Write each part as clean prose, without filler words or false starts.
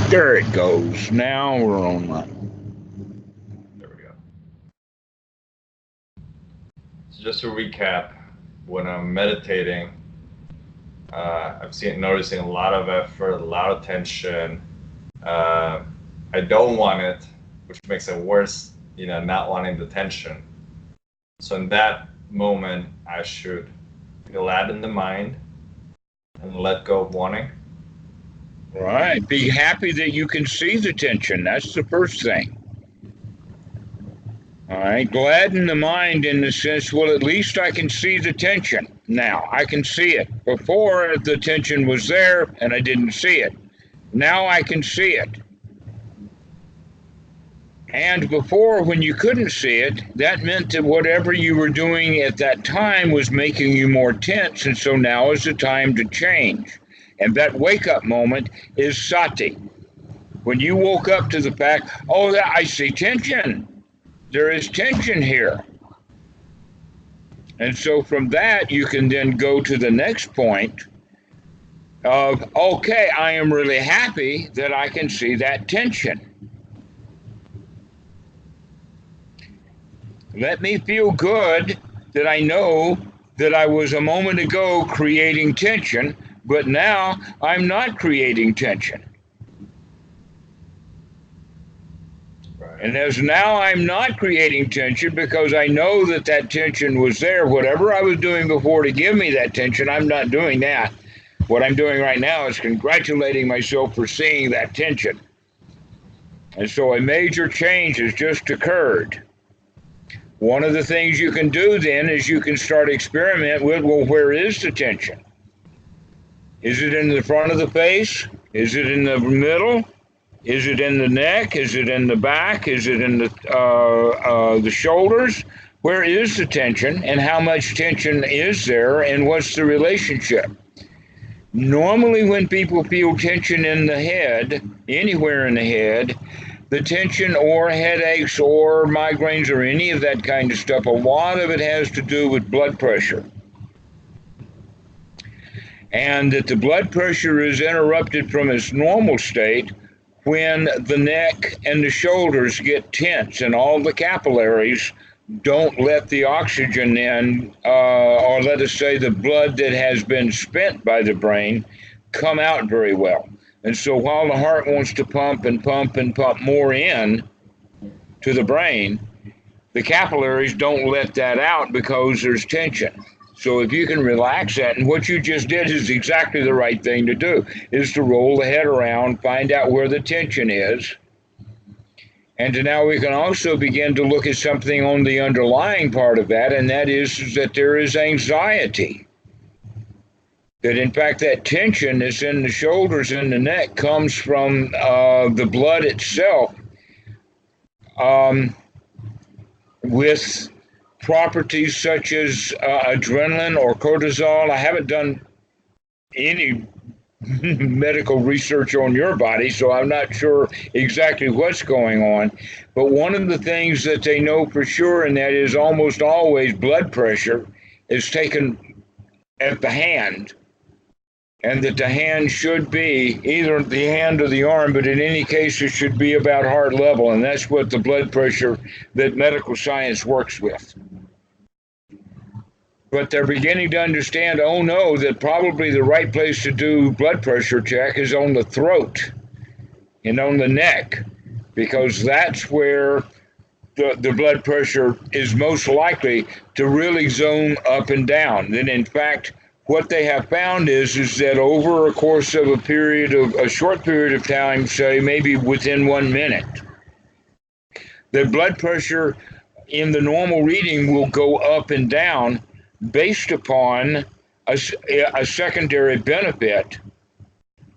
There it goes. Now we're online. There we go. So just to recap, when I'm meditating, I'm noticing a lot of effort, a lot of tension. I don't want it, which makes it worse, not wanting the tension. So in that moment, I should gladden the mind and let go of wanting. Right. Be happy that you can see the tension. That's the first thing. All right. Gladden the mind in the sense, well, at least I can see the tension. Now I can see it. Before, the tension was there and I didn't see it. Now I can see it. And before, when you couldn't see it, that meant that whatever you were doing at that time was making you more tense. And so now is the time to change. And that wake-up moment is sati. When you woke up to the fact, oh, I see tension. There is tension here. And so from that, you can then go to the next point of, okay, I am really happy that I can see that tension. Let me feel good that I know that I was a moment ago creating tension, but now I'm not creating tension. Right. And as now I'm not creating tension because I know that that tension was there. Whatever I was doing before to give me that tension, I'm not doing that. What I'm doing right now is congratulating myself for seeing that tension. And so a major change has just occurred. One of the things you can do then is you can start experiment with, well, where is the tension? Is it in the front of the face? Is it in the middle? Is it in the neck? Is it in the back? Is it in the shoulders? Where is the tension and how much tension is there and what's the relationship? Normally when people feel tension in the head, anywhere in the head, the tension or headaches or migraines or any of that kind of stuff, a lot of it has to do with blood pressure. And that the blood pressure is interrupted from its normal state when the neck and the shoulders get tense and all the capillaries don't let the oxygen in, or let us say the blood that has been spent by the brain, come out very well. And so while the heart wants to pump and pump and pump more in to the brain, the capillaries don't let that out because there's tension. So if you can relax that, and what you just did is exactly the right thing to do, is to roll the head around, find out where the tension is. And now we can also begin to look at something on the underlying part of that, and that is that there is anxiety. That in fact that tension that's in the shoulders and the neck comes from the blood itself with properties such as adrenaline or cortisol. I haven't done any medical research on your body, so I'm not sure exactly what's going on. But one of the things that they know for sure, and that is almost always blood pressure, is taken at the hand. And that the hand should be either the hand or the arm, but in any case, it should be about heart level. And that's what the blood pressure that medical science works with. But they're beginning to understand, oh no, that probably the right place to do blood pressure check is on the throat and on the neck, because that's where the blood pressure is most likely to really zone up and down. Then in fact, what they have found is that over a course of a short period of time, say maybe within 1 minute, the blood pressure in the normal reading will go up and down based upon a secondary benefit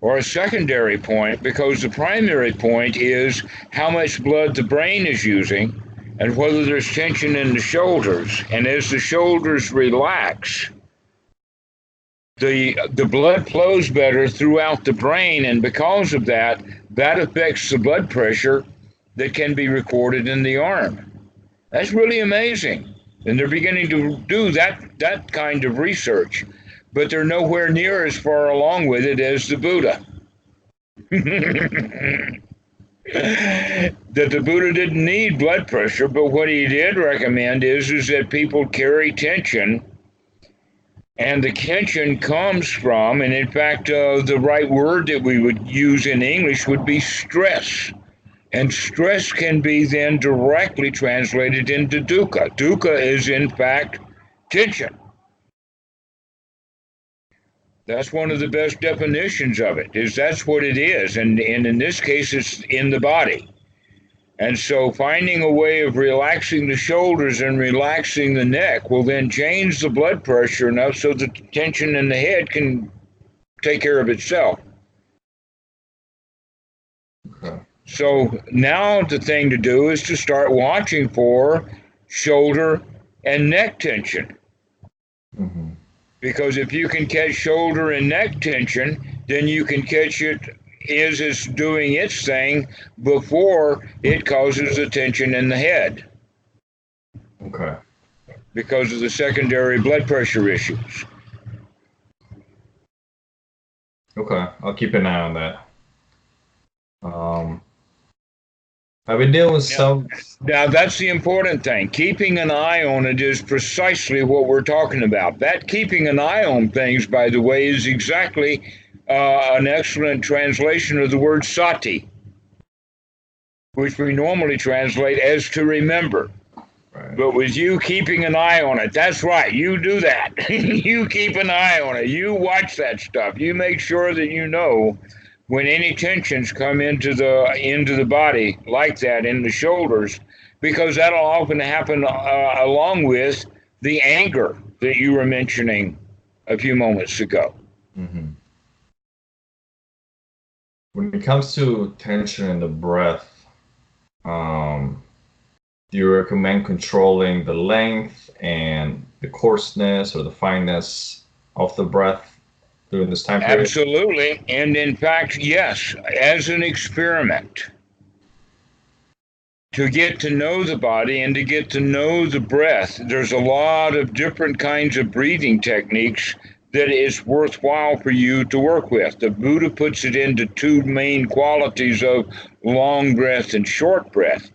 or a secondary point, because the primary point is how much blood the brain is using and whether there's tension in the shoulders. And as the shoulders relax, the blood flows better throughout the brain, and because of that, that affects the blood pressure that can be recorded in the arm. That's really amazing. And they're beginning to do that kind of research, but they're nowhere near as far along with it as the Buddha. That the Buddha didn't need blood pressure, but what he did recommend is that people carry tension, and the tension comes from, and in fact, the right word that we would use in English would be stress. And stress can be then directly translated into dukkha. Dukkha is, in fact, tension. That's one of the best definitions of it, is that's what it is. And in this case, it's in the body. And so finding a way of relaxing the shoulders and relaxing the neck will then change the blood pressure enough so that the tension in the head can take care of itself. Okay. So now the thing to do is to start watching for shoulder and neck tension. Mm-hmm. Because if you can catch shoulder and neck tension, then you can catch it as it's doing its thing before it causes the tension in the head. Okay. Because of the secondary blood pressure issues. Okay, I'll keep an eye on that. I've been dealing with some. Now, that's the important thing. Keeping an eye on it is precisely what we're talking about. That keeping an eye on things, by the way, is exactly an excellent translation of the word sati, which we normally translate as to remember. Right. But with you keeping an eye on it, that's right, you do that. You keep an eye on it. You watch that stuff. You make sure that you know when any tensions come into the body like that, in the shoulders, because that'll often happen along with the anger that you were mentioning a few moments ago. Mm-hmm. When it comes to tension in the breath, do you recommend controlling the length and the coarseness or the fineness of the breath during this time period? Absolutely. And in fact, yes, as an experiment, to get to know the body and to get to know the breath, there's a lot of different kinds of breathing techniques that is worthwhile for you to work with. The Buddha puts it into two main qualities of long breath and short breath.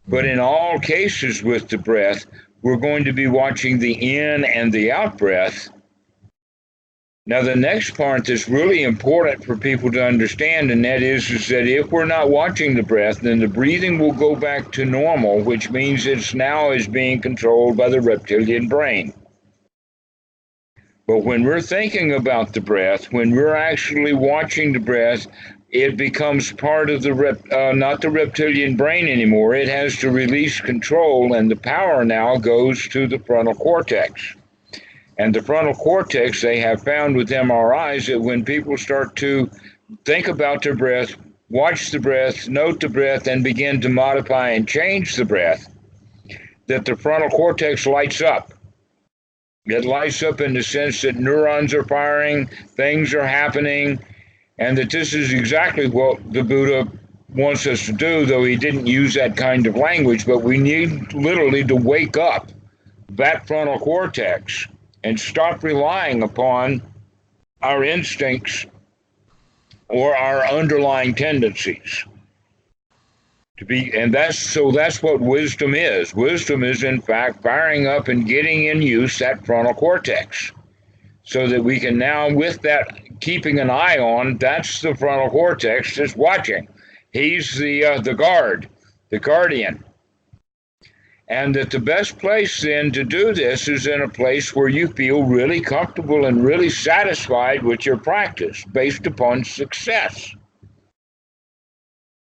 But in all cases with the breath, we're going to be watching the in and the out breath. Now, the next part that's really important for people to understand, and that is that if we're not watching the breath, then the breathing will go back to normal, which means it's now is being controlled by the reptilian brain. But when we're thinking about the breath, when we're actually watching the breath, it becomes part of the not the reptilian brain anymore. It has to release control, and the power now goes to the frontal cortex. And the frontal cortex, they have found with MRIs that when people start to think about their breath, watch the breath, note the breath, and begin to modify and change the breath, that the frontal cortex lights up. It lights up in the sense that neurons are firing, things are happening, and that this is exactly what the Buddha wants us to do, though he didn't use that kind of language, but we need literally to wake up that frontal cortex and stop relying upon our instincts or our underlying tendencies. And that's what wisdom is. Wisdom is, in fact, firing up and getting in use that frontal cortex, so that we can now, with that keeping an eye on, that's the frontal cortex that's watching. He's the guard, the guardian. And that the best place then to do this is in a place where you feel really comfortable and really satisfied with your practice based upon success.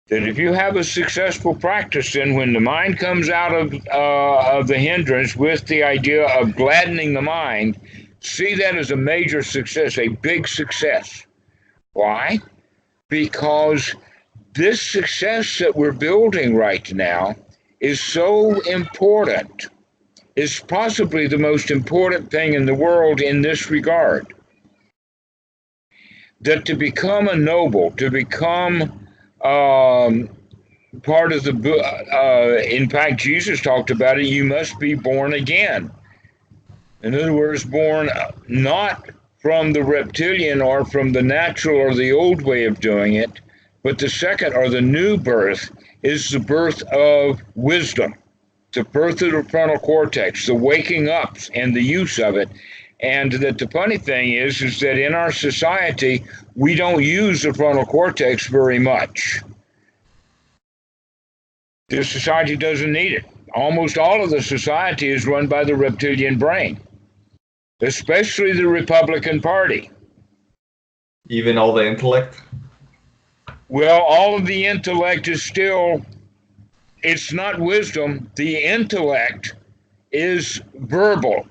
That if you have a successful practice, then when the mind comes out of the hindrance with the idea of gladdening the mind, see that as a major success, a big success. Why? Because this success that we're building right now is so important. It's possibly the most important thing in the world in this regard. That to become a noble, to become part of the, in fact, Jesus talked about it, you must be born again. In other words, born not from the reptilian or from the natural or the old way of doing it, But the second, or the new birth, is the birth of wisdom, the birth of the frontal cortex, the waking up and the use of it. And that the funny thing is that in our society, we don't use the frontal cortex very much. This society doesn't need it. Almost all of the society is run by the reptilian brain, especially the Republican Party. Even all the intellect? Well, all of the intellect is still, it's not wisdom. The intellect is verbal.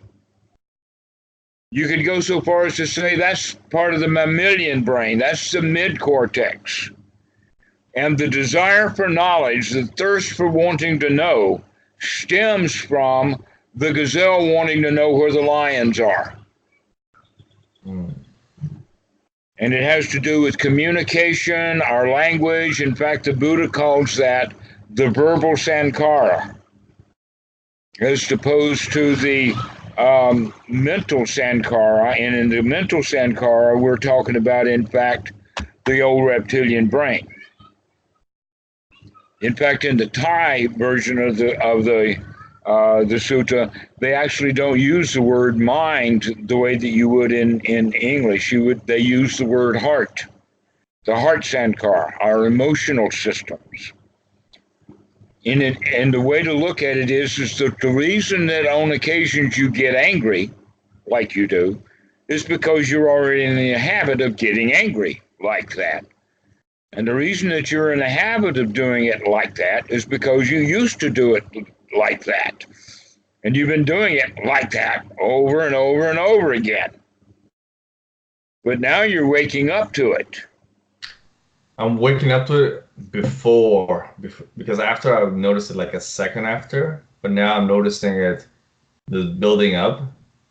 You could go so far as to say that's part of the mammalian brain. That's the mid-cortex. And the desire for knowledge, the thirst for wanting to know, stems from the gazelle wanting to know where the lions are. Mm. And it has to do with communication, our language. In fact, the Buddha calls that the verbal sankara, as opposed to the mental sankara. And in the mental sankara, we're talking about, in fact, the old reptilian brain. In fact, in the Thai version of the sutta, they actually don't use the word mind the way that you would in English. They use the word heart, the heart sankara, our emotional systems. And the way to look at it is that the reason that on occasions you get angry, like you do, is because you're already in the habit of getting angry like that. And the reason that you're in the habit of doing it like that is because you used to do it like that. And you've been doing it like that over and over and over again. But now you're waking up to it. I'm waking up to it before because after I've noticed it like a second after, but now I'm noticing it the building up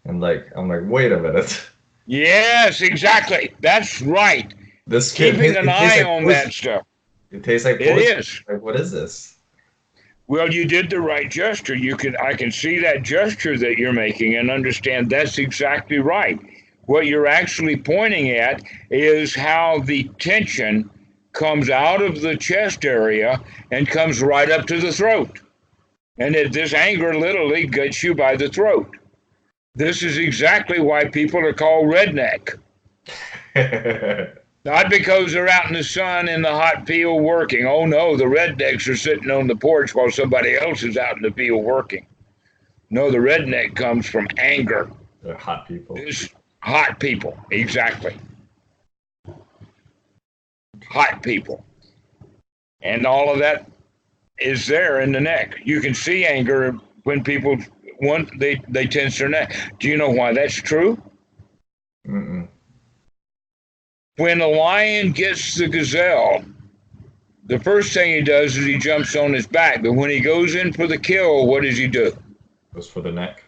and I'm like, wait a minute. Yes, exactly. That's right. This kid keeping an eye on that stuff. It tastes like poison. It is. Like, what is this? Well, you did the right gesture. I can see that gesture that you're making and understand that's exactly right. What you're actually pointing at is how the tension comes out of the chest area and comes right up to the throat. And that this anger literally gets you by the throat. This is exactly why people are called redneck. Not because they're out in the sun in the hot field working. Oh no, the rednecks are sitting on the porch while somebody else is out in the field working. No, the redneck comes from anger. They're hot people. It's hot people, exactly. Hot people. And all of that is there in the neck. You can see anger when people they tense their neck. Do you know why that's true? Mm-mm. When a lion gets the gazelle, the first thing he does is he jumps on his back. But when he goes in for the kill, what does he do? Goes for the neck.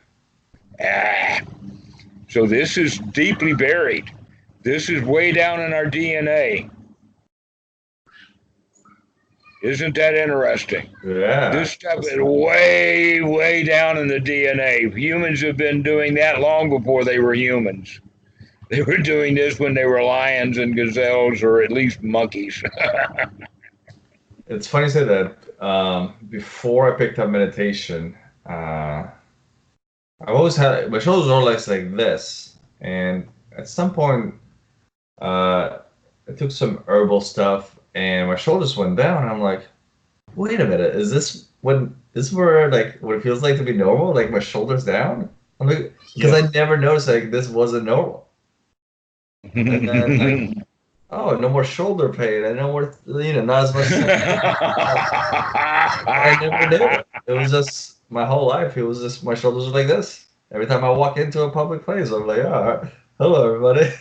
So this is deeply buried. This is way down in our DNA. Isn't that interesting? Yeah. This stuff is way, way down in the DNA. Humans have been doing that long before they were humans. They were doing this when they were lions and gazelles, or at least monkeys. It's funny you say that. Before I picked up meditation, I've always had my shoulders are always like this, and at some point, I took some herbal stuff, and my shoulders went down. And I'm like, wait a minute, is this what it feels like to be normal? Like my shoulders down? I'm like, because I never noticed this wasn't normal. And then no more shoulder pain, and no more, not as much. I never did. It was just my whole life. It was just my shoulders were like this. Every time I walk into a public place, I'm like, hello, everybody.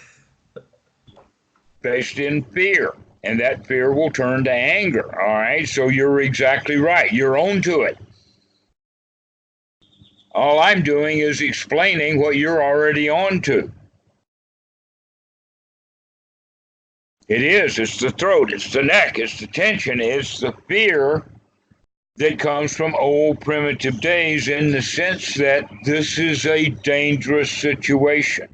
Based in fear, and that fear will turn to anger. All right, so you're exactly right. You're on to it. All I'm doing is explaining what you're already on to. It is. It's the throat. It's the neck. It's the tension. It's the fear that comes from old primitive days, in the sense that this is a dangerous situation.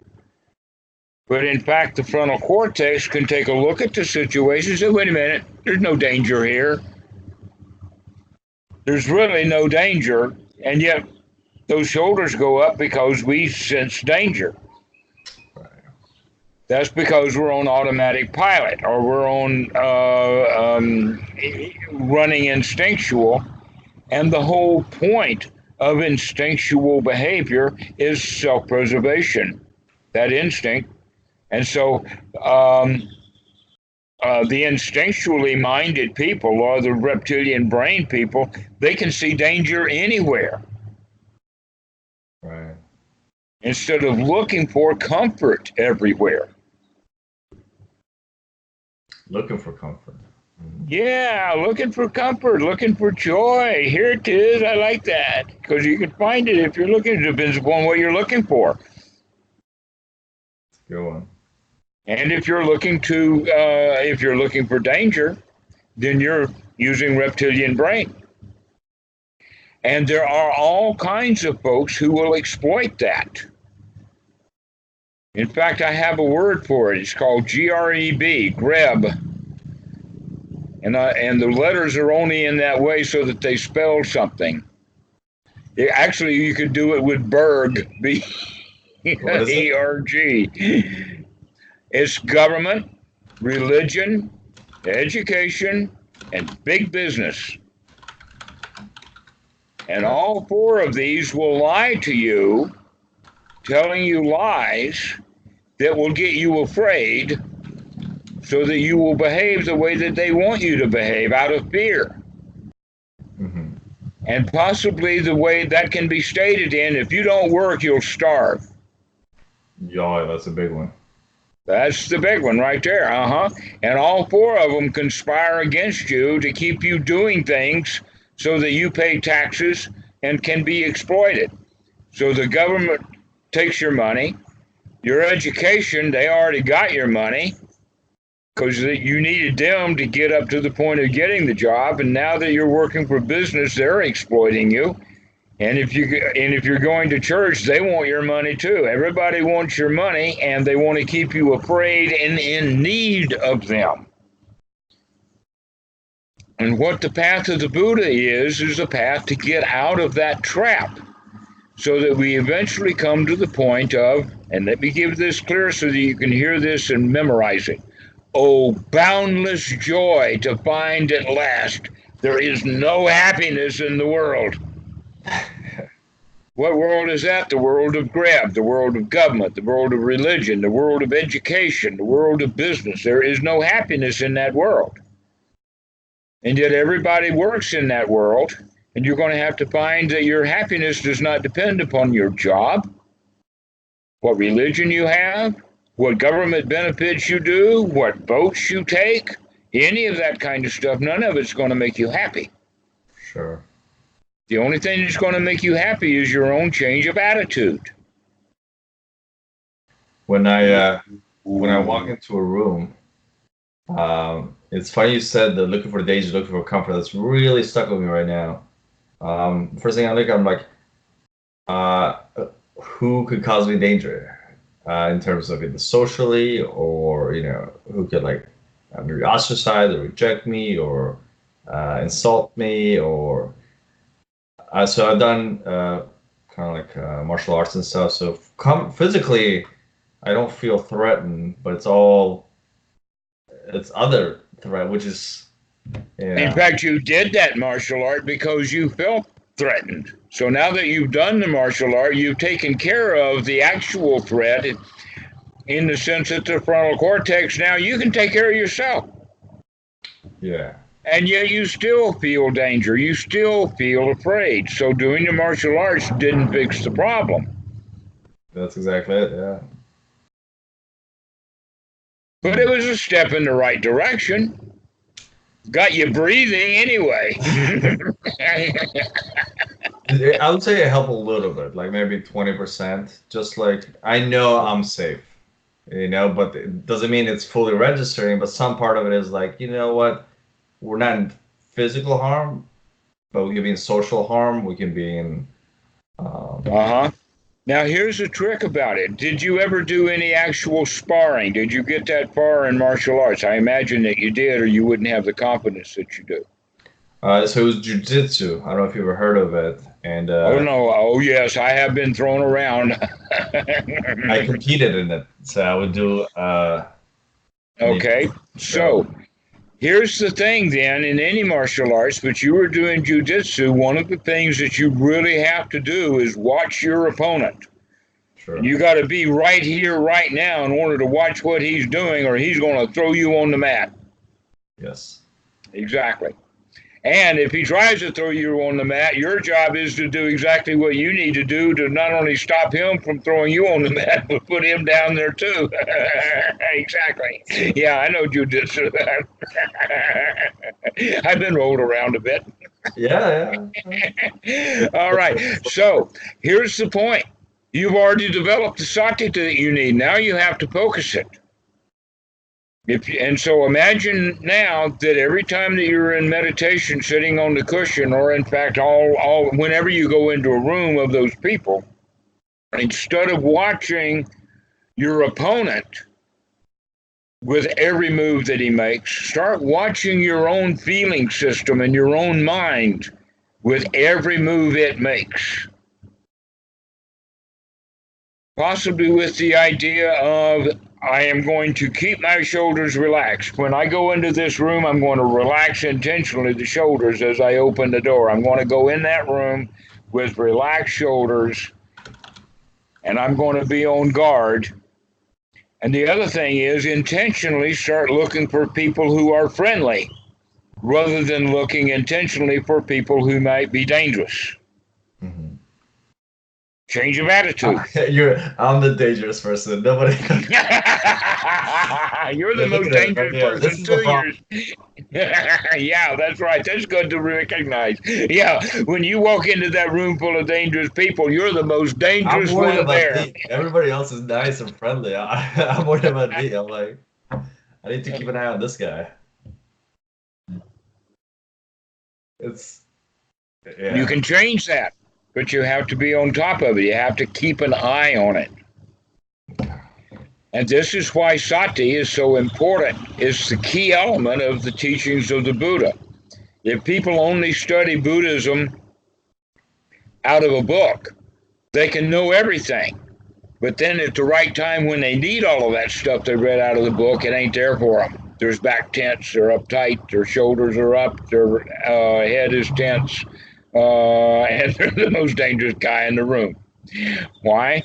But in fact, the frontal cortex can take a look at the situation and say, wait a minute, there's no danger here. There's really no danger. And yet those shoulders go up because we sense danger. That's because we're on automatic pilot, or we're on running instinctual. And the whole point of instinctual behavior is self-preservation, that instinct. And so the instinctually minded people, or the reptilian brain people, they can see danger anywhere. Right. Instead of looking for comfort everywhere. Looking for comfort. Yeah, looking for comfort, looking for joy. Here it is. I like that, because you can find it if you're looking. It depends upon what you're looking for. Good one. And if you're looking for danger, then you're using reptilian brain. And there are all kinds of folks who will exploit that. In fact, I have a word for it. It's called GREB, greb. And the letters are only in that way so that they spell something. Actually, you could do it with Berg, B-E-R-G. It's government, religion, education, and big business. And all four of these will lie to you, telling you lies that will get you afraid, so that you will behave the way that they want you to behave, out of fear. Mm-hmm. And possibly the way that can be stated in, if you don't work, you'll starve. Yeah, that's a big one. That's the big one right there. And all four of them conspire against you to keep you doing things so that you pay taxes and can be exploited. So the government takes your money. Your education, they already got your money, because you needed them to get up to the point of getting the job, and now that you're working for business, they're exploiting you. And if you're going to church, they want your money too. Everybody wants your money, and they want to keep you afraid and in need of them. And what the path of the Buddha is a path to get out of that trap, so that we eventually come to the point of, and let me give this clear so that you can hear this and memorize it. Oh, boundless joy to find at last there is no happiness in the world. What world is that? The world of grab, the world of government, the world of religion, the world of education, the world of business. There is no happiness in that world. And yet everybody works in that world, and you're going to have to find that your happiness does not depend upon your job, what religion you have, what government benefits you do, what votes you take, any of that kind of stuff. None of it's going to make you happy. Sure. The only thing that's going to make you happy is your own change of attitude. When I walk into a room, it's funny you said that looking for danger, looking for comfort. That's really stuck with me right now. First thing I look at, I'm like, who could cause me danger? In terms of either socially, or who could maybe ostracize or reject me, or insult me, or so I've done kind of martial arts and stuff. So physically, I don't feel threatened, but it's other threat, which is. Yeah. In fact, you did that martial art because you felt threatened. So now that you've done the martial art, you've taken care of the actual threat in the sense that the frontal cortex, now you can take care of yourself. Yeah. And yet you still feel danger. You still feel afraid. So doing the martial arts didn't fix the problem. That's exactly it, yeah. But it was a step in the right direction. Got you breathing anyway. I would say it helped a little bit, like maybe 20%. Just I know I'm safe, but it doesn't mean it's fully registering. But some part of it is what? We're not in physical harm, but we can be in social harm. We can be in Now, here's the trick about it. Did you ever do any actual sparring? Did you get that far in martial arts? I imagine that you did, or you wouldn't have the confidence that you do. So it was jujitsu. I don't know if you ever heard of it. And Oh, no. Oh, yes, I have been thrown around. I competed in it. So I would do. Okay, so here's the thing then, in any martial arts, but you were doing jujitsu, one of the things that you really have to do is watch your opponent. Sure. You got to be right here, right now, in order to watch what he's doing, or he's going to throw you on the mat. Yes. Exactly. And if he tries to throw you on the mat, your job is to do exactly what you need to do to not only stop him from throwing you on the mat, but put him down there too. Exactly. Yeah, I know jujitsu. I've been rolled around a bit. Yeah. All right. So here's the point. You've already developed the sati that you need. Now you have to focus it. And so imagine now that every time that you're in meditation, sitting on the cushion, or in fact, whenever you go into a room of those people, instead of watching your opponent with every move that he makes, start watching your own feeling system and your own mind with every move it makes. Possibly with the idea of, I am going to keep my shoulders relaxed. When I go into this room, I'm going to relax intentionally the shoulders as I open the door. I'm going to go in that room with relaxed shoulders, and I'm going to be on guard. And the other thing is intentionally start looking for people who are friendly rather than looking intentionally for people who might be dangerous. Mm-hmm. Change of attitude. I'm the dangerous person. Nobody. You're the most dangerous person too. Yeah, that's right. That's good to recognize. Yeah, when you walk into that room full of dangerous people, you're the most dangerous one there. Me. Everybody else is nice and friendly. I'm worried about me. I'm like, I need to keep an eye on this guy. You can change that. But you have to be on top of it. You have to keep an eye on it. And this is why sati is so important. It's the key element of the teachings of the Buddha. If people only study Buddhism out of a book, they can know everything. But then at the right time when they need all of that stuff they read out of the book, it ain't there for them. There's back tense, they're uptight, their shoulders are up, their head is tense. And they're the most dangerous guy in the room. Why?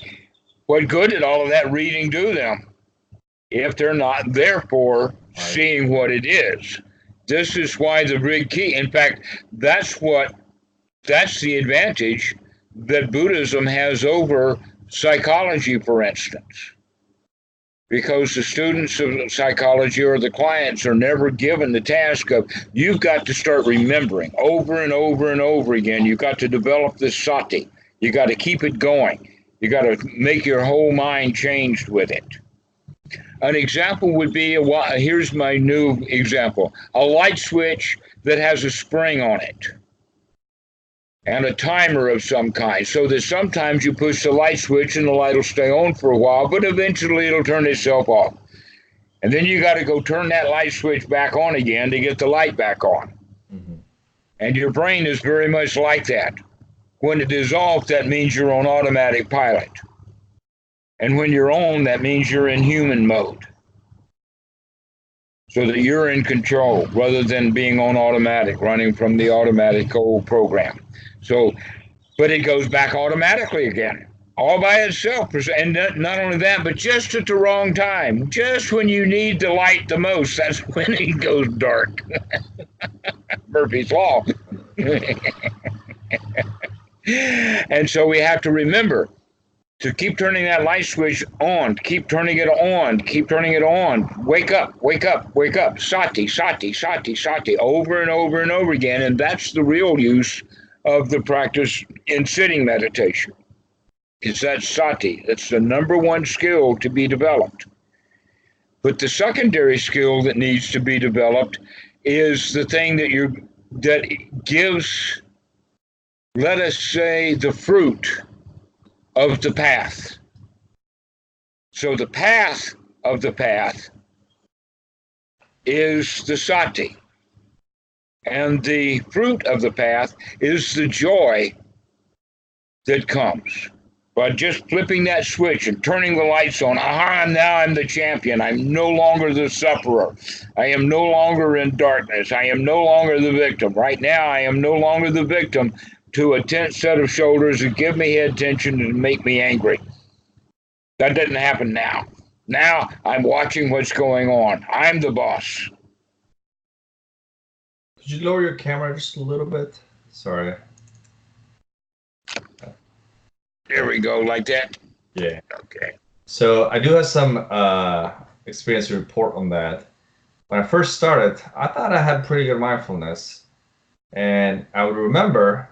What good did all of that reading do them if they're not therefore seeing what it is? This is why the big key. In fact, that's the advantage that Buddhism has over psychology, for instance. Because the students of psychology or the clients are never given the task of, you've got to start remembering over and over and over again. You've got to develop this sati. You got to keep it going. You got to make your whole mind changed with it. An example would be, here's my new example, a light switch that has a spring on it and a timer of some kind, so that sometimes you push the light switch and the light will stay on for a while, but eventually it'll turn itself off. And then you got to go turn that light switch back on again to get the light back on. Mm-hmm. And your brain is very much like that. When it is off, that means you're on automatic pilot. And when you're on, that means you're in human mode. So that you're in control rather than being on automatic, running from the automatic old program. So, but it goes back automatically again, all by itself. And not only that, but just at the wrong time, just when you need the light the most, that's when it goes dark. Murphy's Law. And so we have to remember to keep turning that light switch on, keep turning it on, keep turning it on. Wake up, wake up, wake up. Sati, sati, sati, sati, over and over and over again. And that's the real use of the practice in sitting meditation. It's that sati. That's the number one skill to be developed. But the secondary skill that needs to be developed is the thing that gives, let us say, the fruit of the path. So the path of the path is the sati. And the fruit of the path is the joy that comes by just flipping that switch and turning the lights on. Aha, now I'm the champion. I'm no longer the sufferer. I am no longer in darkness. I am no longer the victim. Right now, I am no longer the victim to a tense set of shoulders that give me head tension and make me angry. That doesn't happen now. Now I'm watching what's going on. I'm the boss. Could you lower your camera just a little bit? Sorry. There we go, like that? Yeah. Okay. So I do have some experience to report on that. When I first started, I thought I had pretty good mindfulness. And I would remember,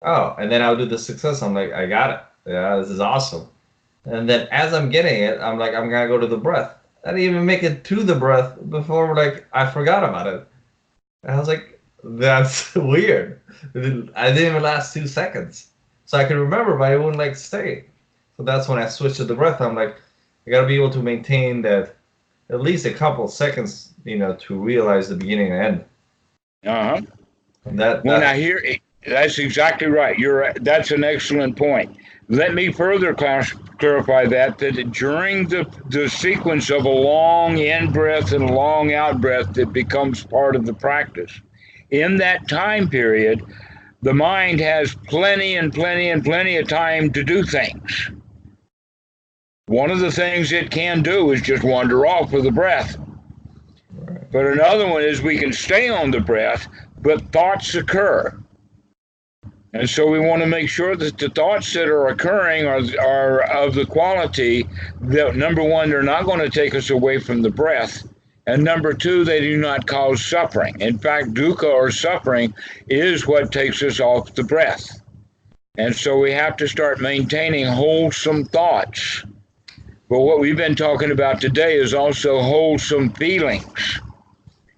oh, and then I would do the success. I'm like, I got it. Yeah, this is awesome. And then as I'm getting it, I'm like, I'm going to go to the breath. I didn't even make it to the breath before, like, I forgot about it. And I was like, that's weird. I didn't even last 2 seconds. So I could remember, but I wouldn't like stay. So that's when I switched to the breath. I'm like, I got to be able to maintain that at least a couple seconds, to realize the beginning and end. Uh-huh. And when I hear it, that's exactly right. That's an excellent point. Let me further clarify that during the sequence of a long in-breath and a long out-breath that becomes part of the practice, in that time period, the mind has plenty of time to do things. One of the things it can do is just wander off with the breath. But another one is we can stay on the breath, but thoughts occur. And so we want to make sure that the thoughts that are occurring are of the quality that, number one, they're not going to take us away from the breath. And number two, they do not cause suffering. In fact, dukkha or suffering is what takes us off the breath. And so we have to start maintaining wholesome thoughts. But what we've been talking about today is also wholesome feelings.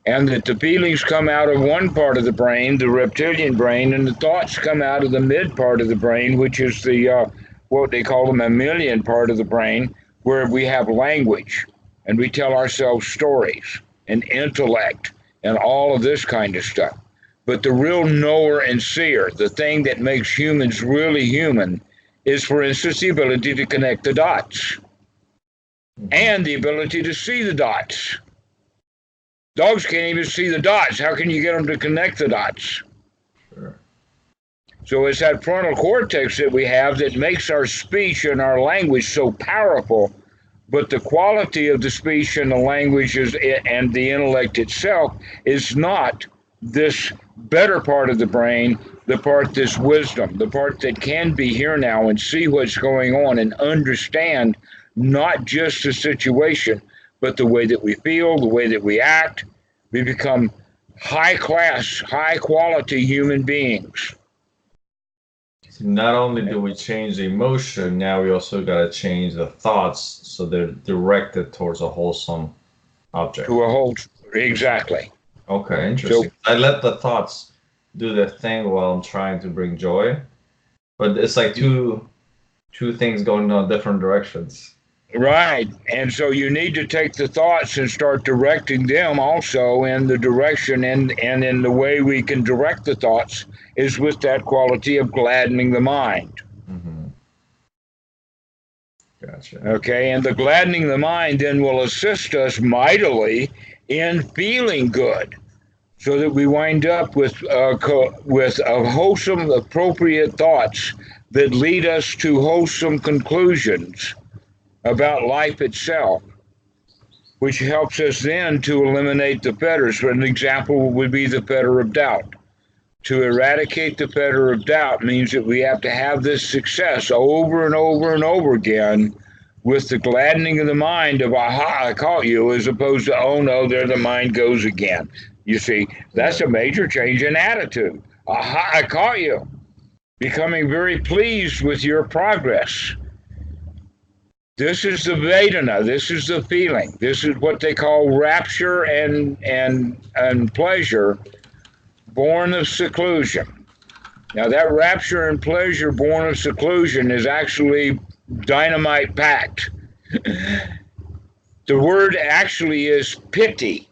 And that the feelings come out of one part of the brain, the reptilian brain, and the thoughts come out of the mid part of the brain, which is the what they call the mammalian part of the brain, where we have language. And we tell ourselves stories and intellect and all of this kind of stuff. But the real knower and seer, the thing that makes humans really human, is, for instance, the ability to connect the dots and the ability to see the dots. Dogs can't even see the dots. How can you get them to connect the dots? Sure. So it's that frontal cortex that we have that makes our speech and our language so powerful. But the quality of the speech and the language and the intellect itself is not this better part of the brain, the part that's wisdom, the part that can be here now and see what's going on and understand not just the situation, but the way that we feel, the way that we act. We become high-class, high-quality human beings. Not only do we change the emotion, now we also got to change the thoughts so they're directed towards a wholesome object. Exactly. Okay, interesting. So, I let the thoughts do their thing while I'm trying to bring joy, but it's like two things going in different directions. Right, and so you need to take the thoughts and start directing them also in the direction, and in the way we can direct the thoughts is with that quality of gladdening the mind. Mm-hmm. Gotcha. Okay, and the gladdening the mind then will assist us mightily in feeling good, so that we wind up with wholesome, appropriate thoughts that lead us to wholesome conclusions about life itself, which helps us then to eliminate the fetters. An example would be the fetter of doubt. To eradicate the fetter of doubt means that we have to have this success over and over and over again with the gladdening of the mind of, aha, I caught you, as opposed to, oh no, there the mind goes again. You see, that's a major change in attitude. Aha, I caught you. Becoming very pleased with your progress. This is the Vedana, this is the feeling. This is what they call rapture and pleasure, born of seclusion. Now, that rapture and pleasure born of seclusion is actually dynamite packed. The word actually is piti.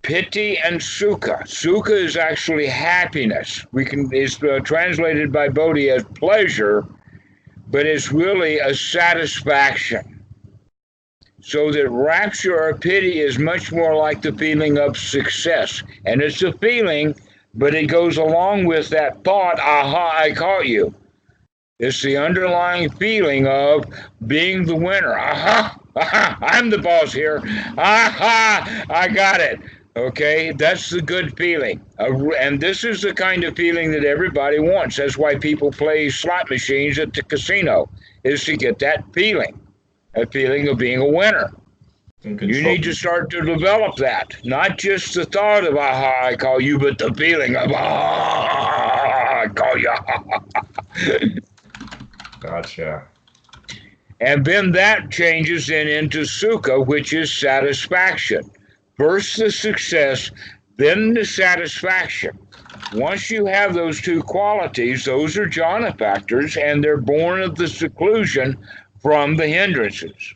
Piti and sukha. Sukha is actually happiness. It's translated by Bodhi as pleasure, but it's really a satisfaction. So that rapture or piti is much more like the feeling of success. And it's a feeling, but it goes along with that thought, aha, I caught you. It's the underlying feeling of being the winner. Aha, aha, I'm the boss here. Aha, I got it. Okay, that's the good feeling. And this is the kind of feeling that everybody wants. That's why people play slot machines at the casino, is to get that feeling of being a winner. You need to start to develop that. Not just the thought of, aha, I call you, but the feeling of, aha, I call you. Gotcha. And then that changes then into sukha, which is satisfaction. First the success, then the satisfaction. Once you have those two qualities, those are jhana factors, and they're born of the seclusion from the hindrances.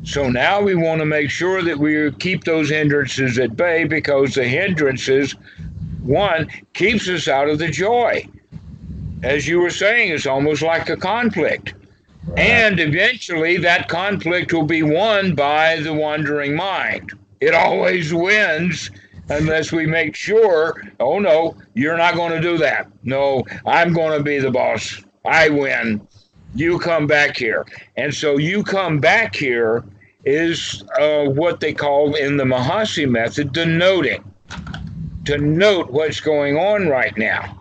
So now we want to make sure that we keep those hindrances at bay, because the hindrances, one, keeps us out of the joy. As you were saying, it's almost like a conflict. Right. And eventually that conflict will be won by the wandering mind. It always wins unless we make sure, oh no, you're not going to do that. No, I'm going to be the boss. I win. You come back here. And so you come back here is what they call in the Mahasi method, the noting. To note what's going on right now.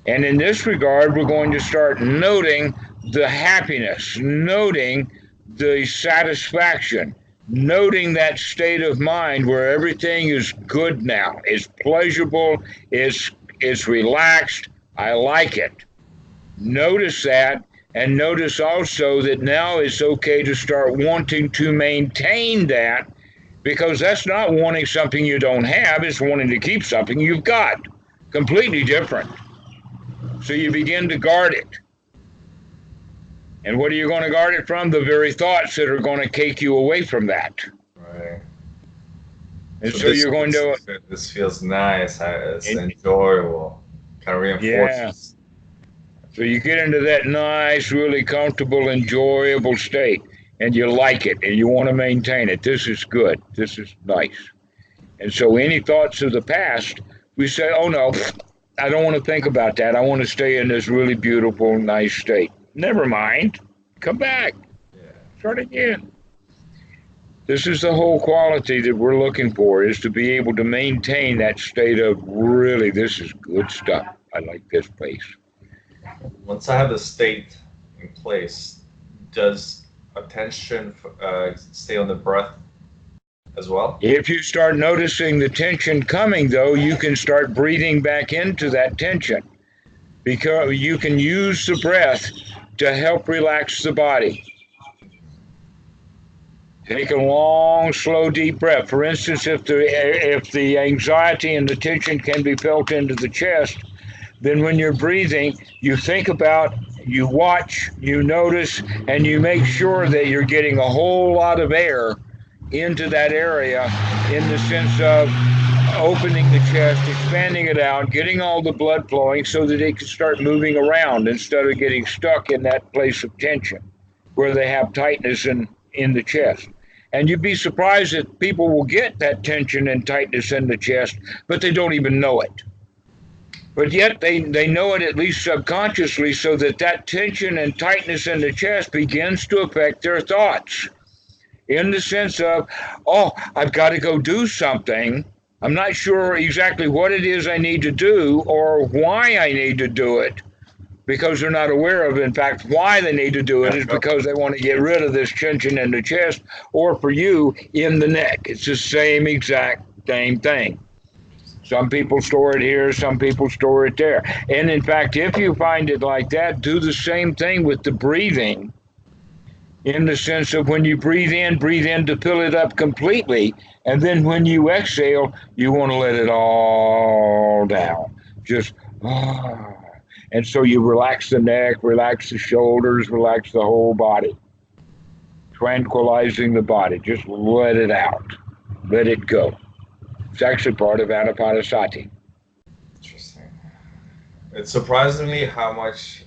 And in this regard, we're going to start noting the happiness, noting the satisfaction, noting that state of mind where everything is good now, it's pleasurable, it's relaxed, I like it. Notice that, and notice also that now it's okay to start wanting to maintain that, because that's not wanting something you don't have, it's wanting to keep something you've got. Completely different. So you begin to guard it. And what are you going to guard it from? The very thoughts that are going to take you away from that. Right. And so you're going to... This feels nice. It's enjoyable. Kind of reinforces. Yeah. So you get into that nice, really comfortable, enjoyable state. And you like it. And you want to maintain it. This is good. This is nice. And so any thoughts of the past, we say, oh no, I don't want to think about that. I want to stay in this really beautiful, nice state. Never mind. Come back. Yeah. Start again. This is the whole quality that we're looking for, is to be able to maintain that state of really, this is good stuff. I like this place. Once I have the state in place, does attention stay on the breath as well? If you start noticing the tension coming, though, you can start breathing back into that tension, because you can use the breath to help relax the body. Take a long, slow, deep breath. For instance, if the anxiety and the tension can be felt into the chest, then when you're breathing, you think about, you watch, you notice, and you make sure that you're getting a whole lot of air into that area, in the sense of opening the chest, expanding it out, getting all the blood flowing so that it can start moving around instead of getting stuck in that place of tension where they have tightness in the chest. And you'd be surprised that people will get that tension and tightness in the chest, but they don't even know it. But yet they know it, at least subconsciously, so that tension and tightness in the chest begins to affect their thoughts. In the sense of, oh, I've got to go do something. I'm not sure exactly what it is I need to do or why I need to do it, because they're not aware of, in fact, why they need to do it is because they want to get rid of this tension in the chest, or for you, in the neck. It's the same exact same thing. Some people store it here, some people store it there. And in fact, if you find it like that, do the same thing with the breathing, in the sense of when you breathe in to fill it up completely. And then when you exhale, you want to let it all down. Just Ah. And so you relax the neck, relax the shoulders, relax the whole body, tranquilizing the body. Just let it out. Let it go. It's actually part of Anapanasati. Interesting. It's surprisingly how much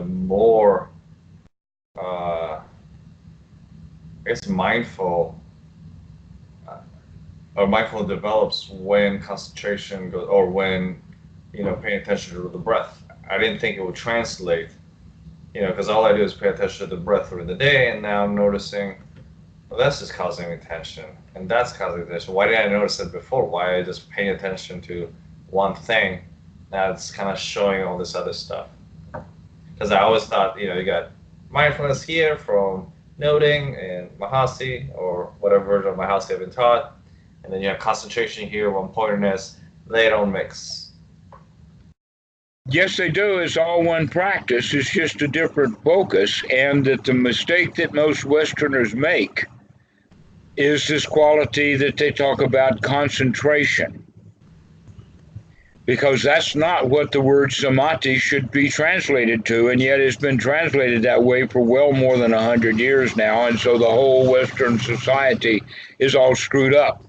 more, I guess, mindful develops when concentration goes, or when, paying attention to the breath. I didn't think it would translate, because all I do is pay attention to the breath through the day, and now I'm noticing, well, that's just causing me tension, and that's causing tension. Why didn't I notice it before? Why I just paying attention to one thing? Now it's kind of showing all this other stuff. Because I always thought, you got mindfulness here from noting and Mahasi, or whatever version of Mahasi I've been taught, and then you have concentration here on pointedness. They don't mix. Yes, they do. It's all one practice. It's just a different focus. And that the mistake that most Westerners make is this quality that they talk about, concentration. Because that's not what the word samadhi should be translated to, and yet it's been translated that way for well more than 100 years now, and so the whole Western society is all screwed up.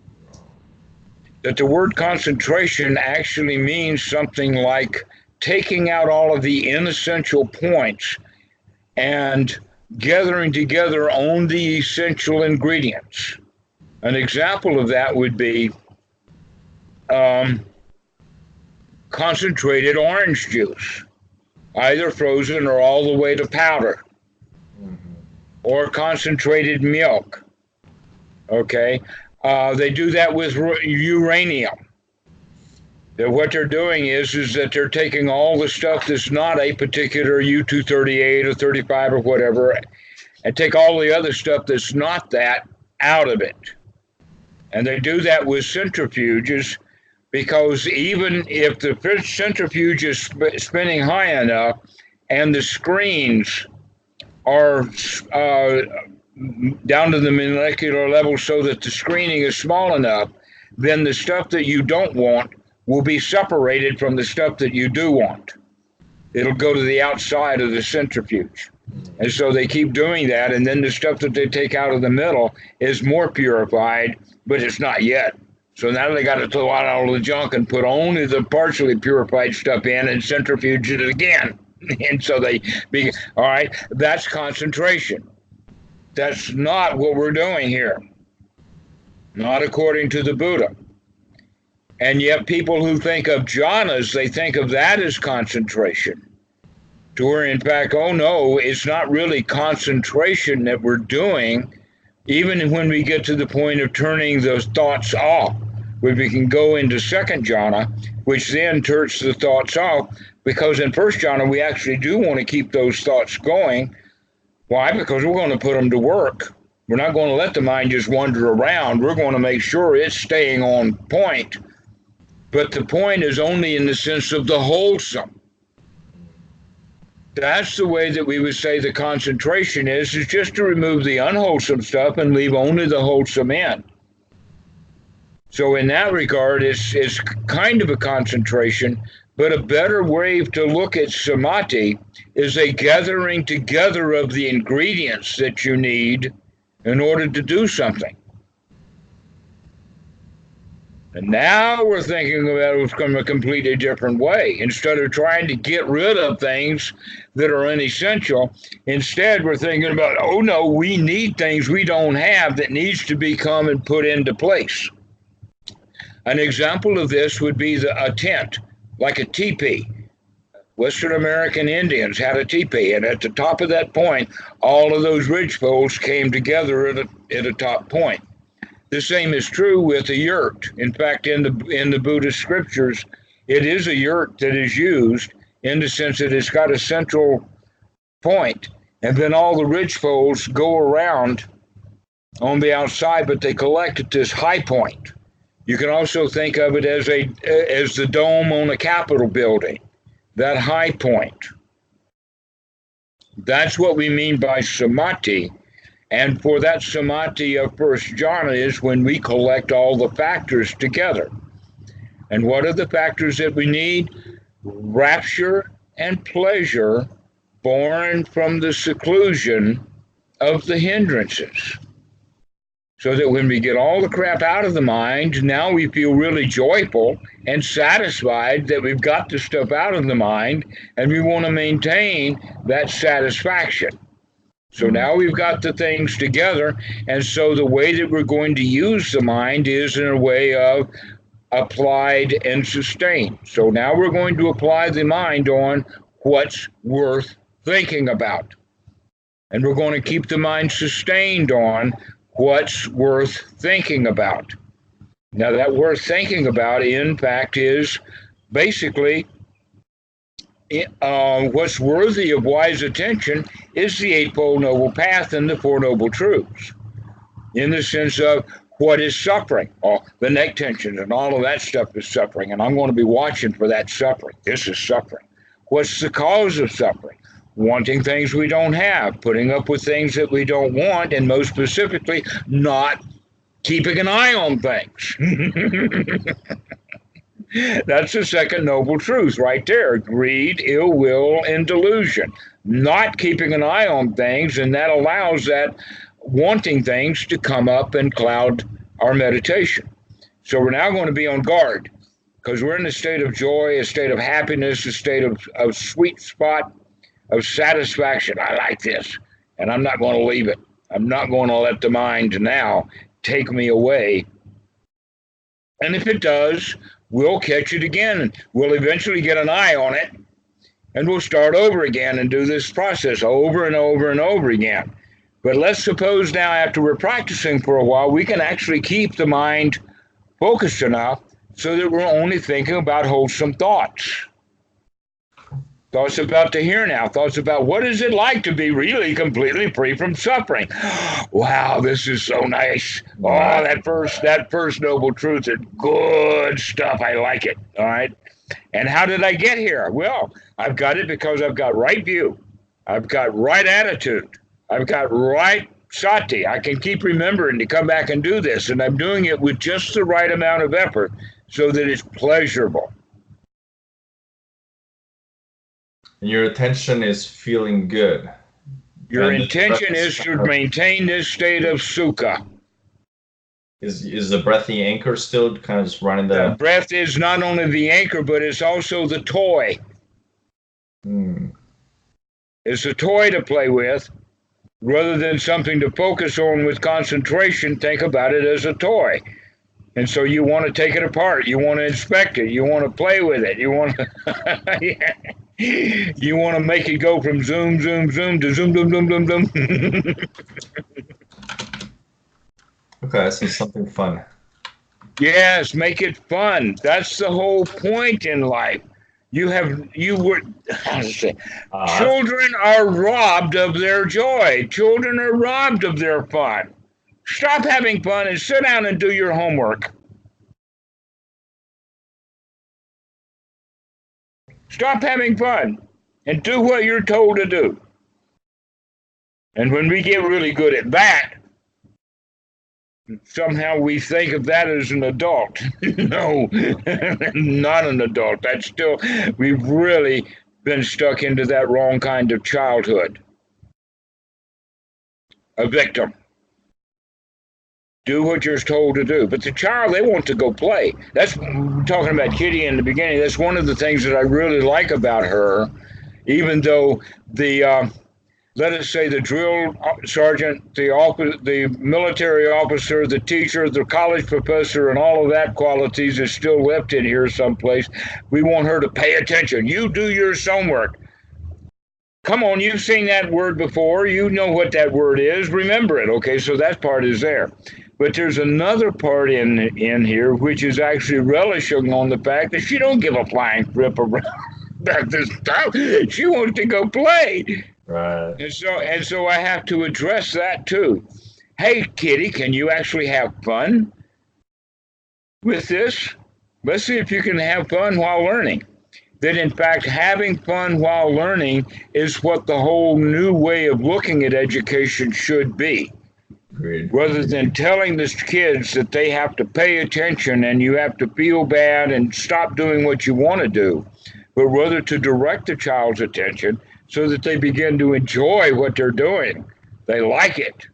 That the word concentration actually means something like taking out all of the inessential points and gathering together on the essential ingredients. An example of that would be concentrated orange juice, either frozen or all the way to powder, or concentrated milk. Okay, they do that with uranium. What they're doing is that they're taking all the stuff that's not a particular U-238 or 35 or whatever, and take all the other stuff that's not that out of it. And they do that with centrifuges, because even if the centrifuge is spinning high enough and the screens are down to the molecular level so that the screening is small enough, then the stuff that you don't want will be separated from the stuff that you do want. It'll go to the outside of the centrifuge. And so they keep doing that, and then the stuff that they take out of the middle is more purified, but it's not yet. So now they got to throw out all the junk and put only the partially purified stuff in and centrifuge it again. And so all right, that's concentration. That's not what we're doing here. Not according to the Buddha. And yet people who think of jhanas, they think of that as concentration. To where, in fact, oh no, it's not really concentration that we're doing, even when we get to the point of turning those thoughts off, where we can go into second jhana, which then turns the thoughts off, because in first jhana, we actually do want to keep those thoughts going. Why? Because we're going to put them to work. We're not going to let the mind just wander around. We're going to make sure it's staying on point. But the point is only in the sense of the wholesome. That's the way that we would say the concentration is just to remove the unwholesome stuff and leave only the wholesome in. So in that regard, it's kind of a concentration, but a better way to look at samadhi is a gathering together of the ingredients that you need in order to do something. And now we're thinking about it from a completely different way. Instead of trying to get rid of things that are unessential, instead we're thinking about, oh no, we need things we don't have that needs to become and put into place. An example of this would be a tent, like a teepee. Western American Indians had a teepee, and at the top of that point, all of those ridgepoles came together at a top point. The same is true with a yurt. In fact, in the Buddhist scriptures, it is a yurt that is used in the sense that it's got a central point, and then all the ridgepoles go around on the outside, but they collect at this high point. You can also think of it as the dome on a Capitol building, that high point. That's what we mean by samadhi. And for that samadhi of first jhana is when we collect all the factors together. And what are the factors that we need? rapture and pleasure born from the seclusion of the hindrances. So that when we get all the crap out of the mind, now we feel really joyful and satisfied that we've got the stuff out of the mind, and we want to maintain that satisfaction. So now we've got the things together, and so the way that we're going to use the mind is in a way of applied and sustained. So now we're going to apply the mind on what's worth thinking about. And we're going to keep the mind sustained on what's worth thinking about. Now, that worth thinking about, in fact, is basically what's worthy of wise attention is the Eightfold Noble Path and the Four Noble Truths, in the sense of what is suffering. The neck tensions and all of that stuff is suffering, and I'm going to be watching for that suffering. This is suffering. What's the cause of suffering? Wanting things we don't have, putting up with things that we don't want, and most specifically, not keeping an eye on things. That's the second noble truth right there. Greed, ill will, and delusion. Not keeping an eye on things, and that allows that wanting things to come up and cloud our meditation. So we're now going to be on guard, because we're in a state of joy, a state of happiness, a state of sweet spot, of satisfaction. I like this, and I'm not going to leave it. I'm not going to let the mind now take me away. And if it does, we'll catch it again. We'll eventually get an eye on it, and we'll start over again and do this process over and over and over again. But let's suppose now, after we're practicing for a while, we can actually keep the mind focused enough so that we're only thinking about wholesome thoughts. Thoughts about the here now, thoughts about what is it like to be really completely free from suffering. Wow, this is so nice. Oh, that first noble truth is good stuff. I like it. All right. And how did I get here? Well, I've got it because I've got right view. I've got right attitude. I've got right sati. I can keep remembering to come back and do this. And I'm doing it with just the right amount of effort so that it's pleasurable. And your attention is feeling good. Your intention is to maintain this state of sukha. Is the breath the anchor still, kind of just running the... The breath is not only the anchor, but it's also the toy. It's a toy to play with. Rather than something to focus on with concentration, think about it as a toy. And so you want to take it apart. You want to inspect it. You want to play with it. You want to... You want to make it go from zoom, zoom, zoom to zoom, zoom, zoom, zoom, zoom. Okay, this is something fun. Yes, make it fun. That's the whole point in life. Children are robbed of their joy. Children are robbed of their fun. Stop having fun and sit down and do your homework. Stop having fun and do what you're told to do. And when we get really good at that, somehow we think of that as an adult. No, not an adult. That's still, we've really been stuck into that wrong kind of childhood. A victim. Do what you're told to do. But the child, they want to go play. That's, talking about Kitty in the beginning, that's one of the things that I really like about her, even though the, let us say the drill sergeant, the military officer, the teacher, the college professor, and all of that qualities is still left in here someplace. We want her to pay attention. You do your homework. Come on, you've seen that word before. You know what that word is. Remember it. Okay, so that part is there. But there's another part in here which is actually relishing on the fact that she don't give a flying flip about this stuff. She wants to go play. Right. And so I have to address that too. Hey, Kitty, can you actually have fun with this? Let's see if you can have fun while learning. That in fact, having fun while learning is what the whole new way of looking at education should be. Agreed. Rather than telling the kids that they have to pay attention and you have to feel bad and stop doing what you want to do. but rather to direct the child's attention so that they begin to enjoy what they're doing. They like it.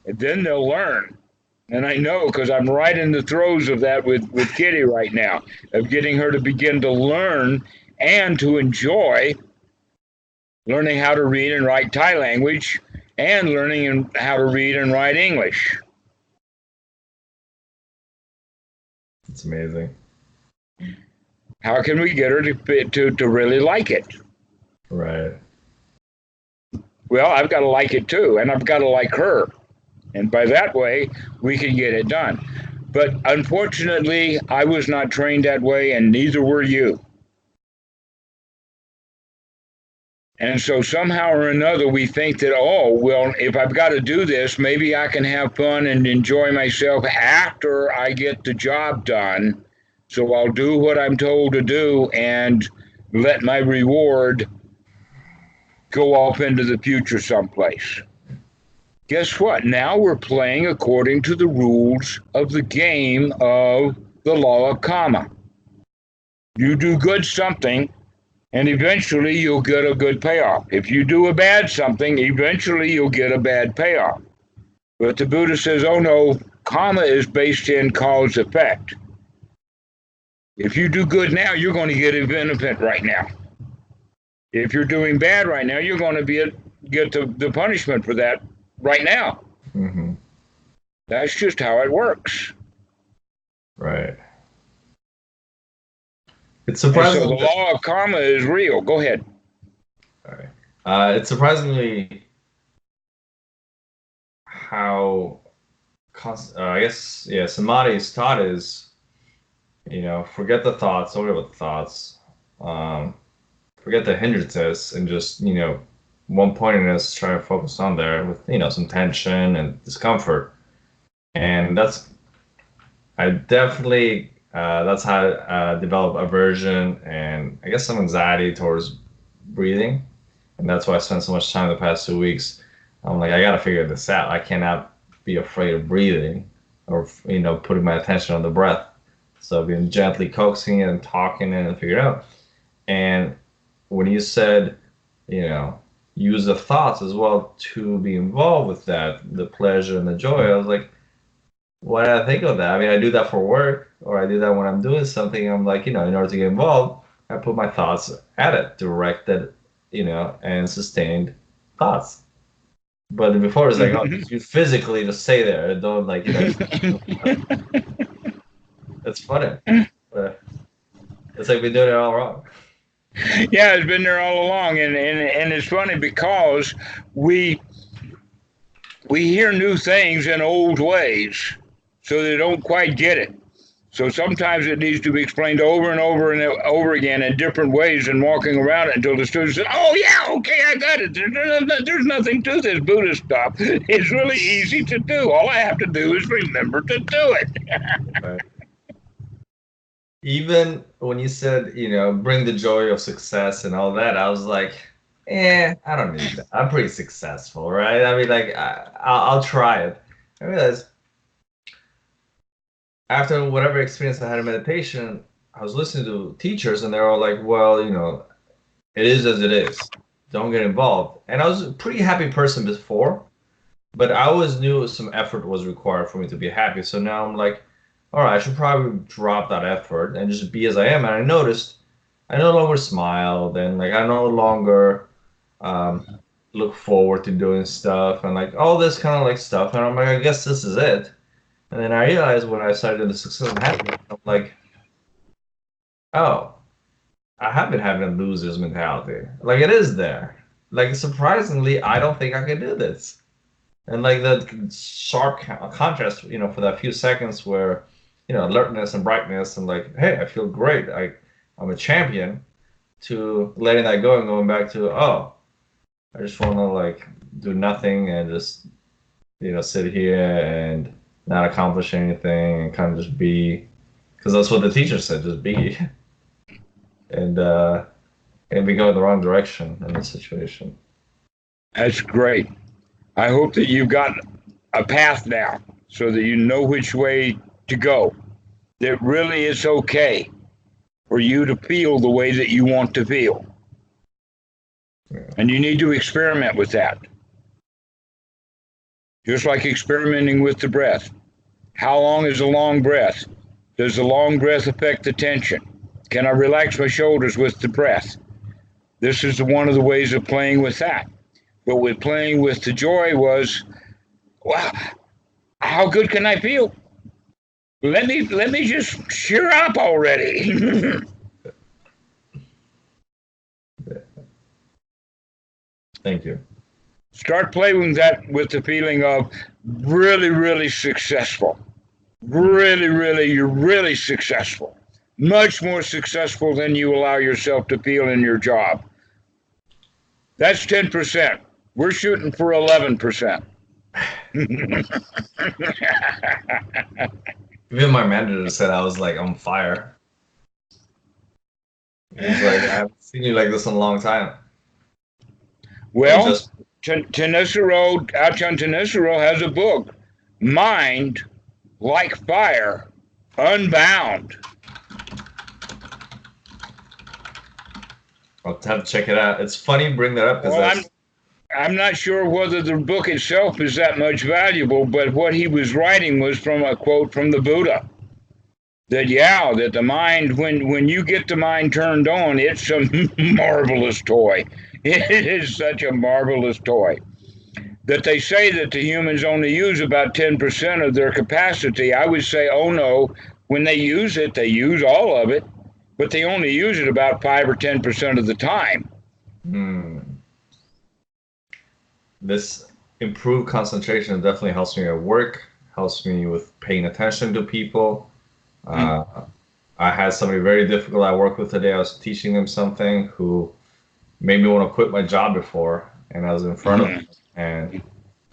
And then they'll learn. And I know because I'm right in the throes of that with Kitty right now, of getting her to begin to learn and to enjoy learning how to read and write Thai language and learning how to read and write English. It's amazing. How can we get her to really like it? Right. Well, I've got to like it too, and I've got to like her. And by that way, we can get it done. But unfortunately, I was not trained that way, and neither were you. And so somehow or another, we think that, oh, well, if I've got to do this, maybe I can have fun and enjoy myself after I get the job done. So I'll do what I'm told to do and let my reward go off into the future someplace. Guess what? Now we're playing according to the rules of the game of the law of karma. You do good something, and eventually you'll get a good payoff. If you do a bad something, eventually you'll get a bad payoff. But the Buddha says, oh no, karma is based in cause-effect. If you do good now, you're going to get a benefit right now. If you're doing bad right now, you're going to get the punishment for that right now. Mm-hmm. That's just how it works. Right. It's surprising. So the law of karma is real. Go ahead. All right. It's surprisingly how, I guess, yeah, samadhi's thought is, forget the thoughts, don't worry about the thoughts. Forget the hindrances and just, one pointedness, try to focus on there with, some tension and discomfort. And I definitely, that's how I develop aversion and I guess some anxiety towards breathing. And that's why I spent so much time the past 2 weeks. I'm like, I got to figure this out. I cannot be afraid of breathing or, putting my attention on the breath. So I've been gently coaxing it and talking it and figure it out. And when you said, use the thoughts as well to be involved with that, the pleasure and the joy, I was like, why did I think of that? I mean, I do that for work, or I do that when I'm doing something. I'm like, in order to get involved, I put my thoughts at it, directed, and sustained thoughts. But before it's like, oh, you physically just stay there. Don't like, It's funny. It's like we're doing it all wrong. Yeah, it's been there all along, and it's funny because we hear new things in old ways, so they don't quite get it. So sometimes it needs to be explained over and over and over again in different ways and walking around it until the student says, oh yeah, okay, I got it. There's nothing to this Buddhist stuff. It's really easy to do. All I have to do is remember to do it. Right. Even when you said, bring the joy of success and all that, I was like, I don't need that. I'm pretty successful, right? I mean, like, I'll try it. I realized after whatever experience I had in meditation, I was listening to teachers and they're all like, well, it is as it is. Don't get involved. And I was a pretty happy person before, but I always knew some effort was required for me to be happy. So now I'm like, all right, I should probably drop that effort and just be as I am. And I noticed I no longer smiled and like I no longer look forward to doing stuff and like all this kind of like stuff. And I'm like, I guess this is it. And then I realized when I started the success and happiness, I'm like, oh, I have been having a loser's mentality. Like it is there. Like surprisingly, I don't think I can do this. And like the sharp contrast, for that few seconds where, alertness and brightness and like, hey, I feel great. I'm a champion, to letting that go and going back to, oh, I just want to like do nothing and just, sit here and not accomplish anything and kind of just be, because that's what the teacher said, just be. And we go in the wrong direction in this situation. That's great. I hope that you've got a path now so that you know which way to go. That really it's okay. for you to feel the way that you want to feel. Yeah. And you need to experiment with that. Just like experimenting with the breath. How long is a long breath? Does the long breath affect the tension? Can I relax my shoulders with the breath? This is one of the ways of playing with that. But with playing with the joy was, wow, how good can I feel? Let me just cheer up already. Thank you. Start playing that with the feeling of really, really successful. Really, you're really successful. Much more successful than you allow yourself to feel in your job. That's 10%. We're shooting for 11%. Even my manager said I was like on fire. He's like, I haven't seen you like this in a long time. Well, Thanissaro, Ajahn Thanissaro has a book, Mind Like Fire, Unbound. I'll have to check it out. It's funny you bring that up because Well, I'm not sure whether the book itself is that much valuable, but what he was writing was from a quote from the Buddha. That the mind, when you get the mind turned on, it's a marvelous toy. It is such a marvelous toy. That they say that the humans only use about 10% of their capacity. I would say, oh no, when they use it, they use all of it, but they only use it about 5 or 10% of the time. This improved concentration definitely helps me at work, helps me with paying attention to people. I had somebody very difficult I worked with today. I was teaching them something who made me want to quit my job before, and I was in front of him, and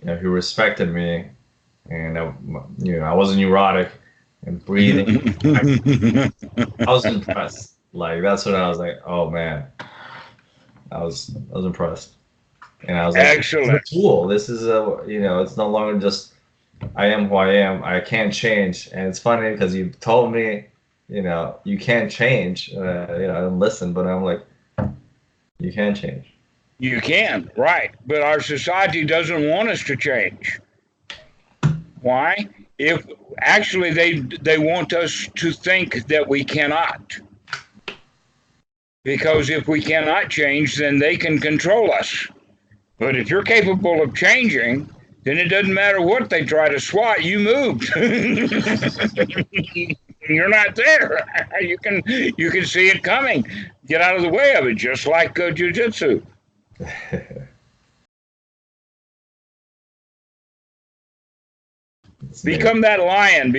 he respected me, and I wasn't neurotic and breathing. I was impressed. Like that's when I was like, oh man, I was impressed, and I was like, excellent. This is a tool. This is it's no longer just I am who I am. I can't change, and it's funny because you told me, you can't change. I didn't listen, but I'm like, you can change. You can, right? But our society doesn't want us to change. Why? If actually they want us to think that we cannot. Because if we cannot change, then they can control us. But if you're capable of changing, then it doesn't matter what they try to swat, you moved. You're not there. You can see it coming. Get out of the way of it, just like jiu-jitsu. Become that lion.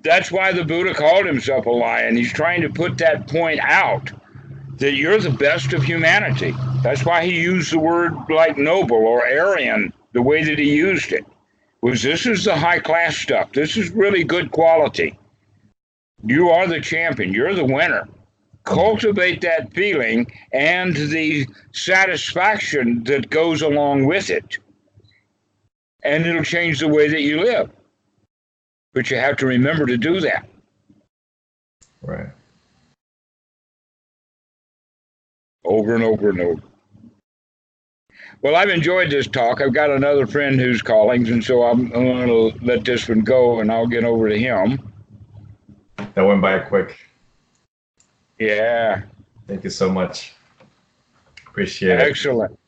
That's why the Buddha called himself a lion. He's trying to put that point out that you're the best of humanity. That's why he used the word like noble or Aryan the way that he used it. This is the high class stuff. This is really good quality. You are the champion. You're the winner. Cultivate that feeling and the satisfaction that goes along with it. And it'll change the way that you live. But you have to remember to do that. Right. Over and over and over. Well, I've enjoyed this talk. I've got another friend who's calling, and so I'm going to let this one go, and I'll get over to him. That went by quick. Yeah. Thank you so much. Appreciate it. Excellent.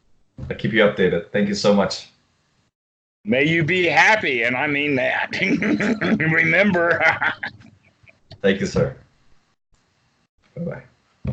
I'll keep you updated. Thank you so much. May you be happy, and I mean that. Remember. Thank you, sir. Bye-bye.